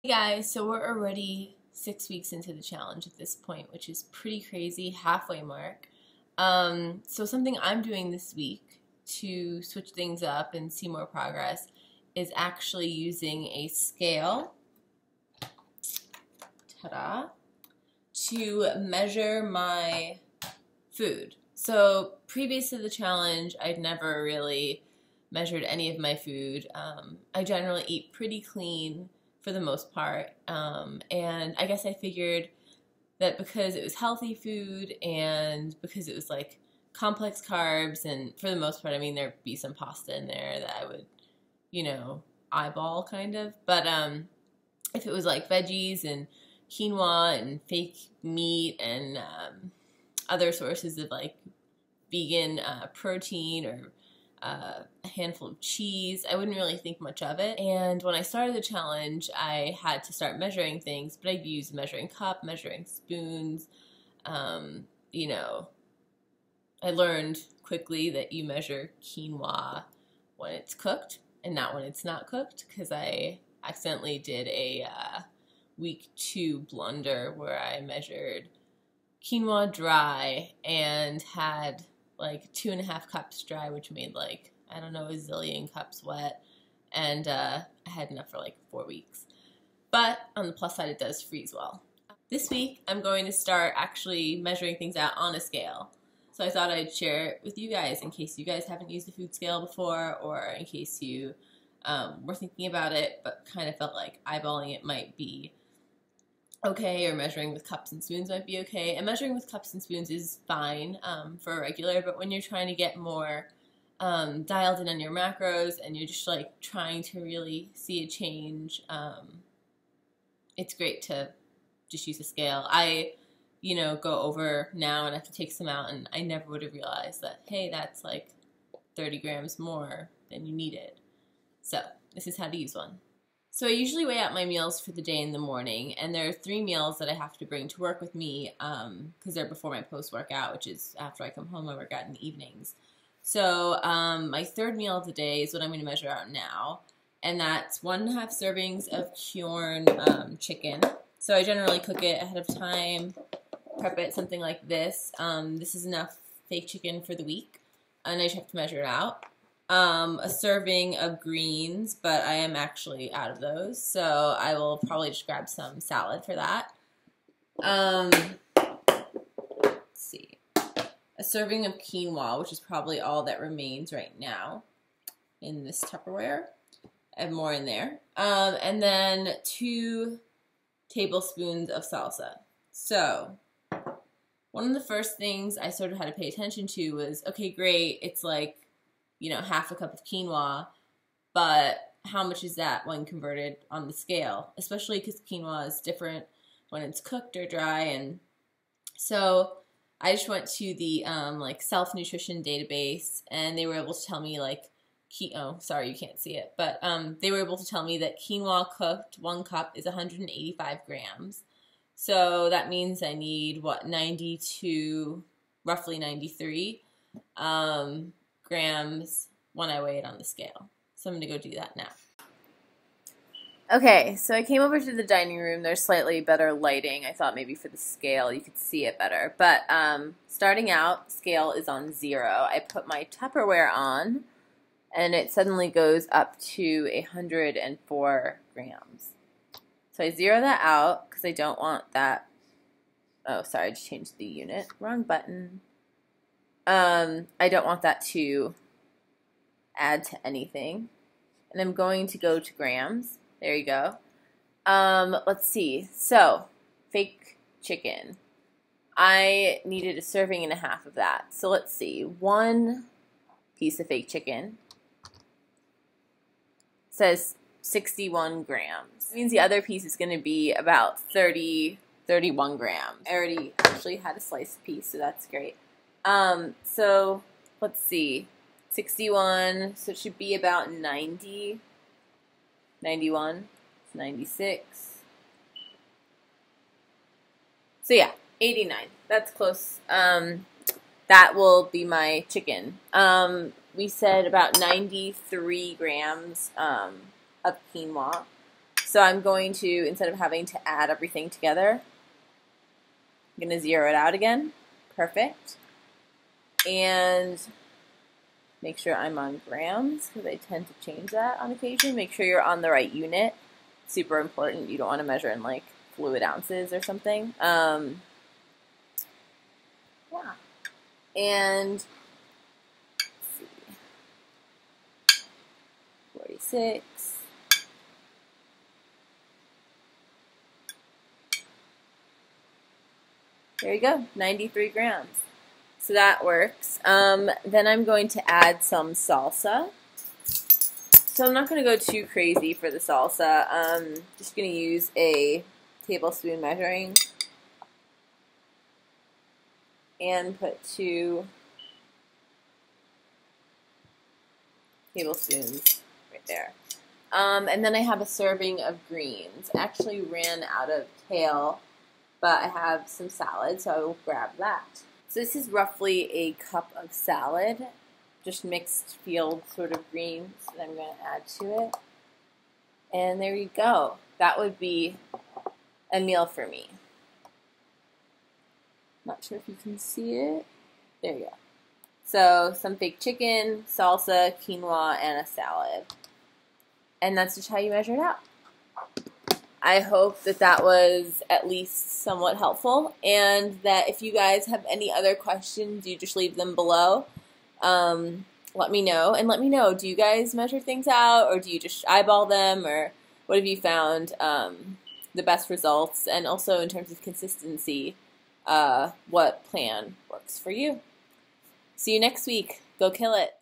Hey guys, so we're already 6 weeks into the challenge at this point, which is pretty crazy, halfway mark. So something I'm doing this week to switch things up and see more progress is actually using a scale, ta-da, to measure my food. So previous to the challenge, I'd never really measured any of my food. I generally eat pretty clean for the most part, and I guess I figured that because it was healthy food and because it was like complex carbs, and for the most part, I mean, there'd be some pasta in there that I would, eyeball kind of, but if it was like veggies and quinoa and fake meat and other sources of like vegan protein or a handful of cheese, I wouldn't really think much of it. And when I started the challenge, I had to start measuring things, but I'd use measuring cup, measuring spoons. You know, I learned quickly that you measure quinoa when it's cooked and not when it's not cooked, because I accidentally did a week 2 blunder where I measured quinoa dry and had like 2.5 cups dry, which made like, I don't know, a zillion cups wet, and I had enough for like 4 weeks. But on the plus side, it does freeze well. This week, I'm going to start actually measuring things out on a scale. So I thought I'd share it with you guys in case you guys haven't used a food scale before, or in case you were thinking about it but kind of felt like eyeballing it might be okay, or measuring with cups and spoons might be okay. And measuring with cups and spoons is fine for a regular, but when you're trying to get more dialed in on your macros and you're just like trying to really see a change, it's great to just use a scale. I, go over now and have to take some out, and I never would have realized that, hey, that's like 30 grams more than you needed. So this is how to use one. So I usually weigh out my meals for the day in the morning, and there are 3 meals that I have to bring to work with me because they're before my post-workout, which is after I come home. I work out in the evenings. So my 3rd meal of the day is what I'm going to measure out now, and that's 1.5 servings of Quorn chicken. So I generally cook it ahead of time, prep it, something like this. This is enough fake chicken for the week, and I just have to measure it out. A serving of greens, but I am actually out of those, so I will probably just grab some salad for that. Let's see. A serving of quinoa, which is probably all that remains right now in this Tupperware. I have more in there. And then 2 tablespoons of salsa. So one of the first things I sort of had to pay attention to was, okay, great, it's like, 1/2 cup of quinoa, but how much is that when converted on the scale? Especially because quinoa is different when it's cooked or dry. And so I just went to the self-nutrition database, and they were able to tell me oh, sorry, you can't see it, but they were able to tell me that quinoa cooked 1 cup is 185 grams. So that means I need, roughly 93 grams when I weigh it on the scale. So I'm going to go do that now. Okay, so I came over to the dining room. There's slightly better lighting. I thought maybe for the scale you could see it better. But starting out, scale is on 0. I put my Tupperware on, and it suddenly goes up to 104 grams. So I zero that out because I don't want that. Oh, sorry, I just changed the unit. Wrong button. I don't want that to add to anything. And I'm going to go to grams. There you go. Let's see. So, fake chicken. I needed 1.5 servings of that. So let's see. 1 piece of fake chicken says 61 grams. It means the other piece is going to be about 31 grams. I already actually had a sliced piece, so that's great. So let's see, 61, so it should be about 90, 91, 96. So yeah, 89, that's close. That will be my chicken. We said about 93 grams of quinoa. So I'm going to, instead of having to add everything together, I'm going to zero it out again. Perfect. And make sure I'm on grams, because I tend to change that on occasion. Make sure you're on the right unit. Super important. You don't want to measure in like fluid ounces or something. Yeah. And let's see. 46. There you go, 93 grams. So that works. Then I'm going to add some salsa. So I'm not going to go too crazy for the salsa. Just going to use a tablespoon measuring and put 2 tablespoons right there. And then I have a serving of greens. I actually ran out of kale, but I have some salad, so I will grab that. So this is roughly a cup of salad, just mixed field sort of greens that I'm going to add to it. And there you go. That would be a meal for me. Not sure if you can see it. There you go. So some fake chicken, salsa, quinoa, and a salad. And that's just how you measure it out. I hope that that was at least somewhat helpful, and that if you guys have any other questions, you just leave them below. Let me know, and let me know, do you guys measure things out, or do you just eyeball them, or what have you found the best results, and also in terms of consistency, what plan works for you. See you next week. Go kill it.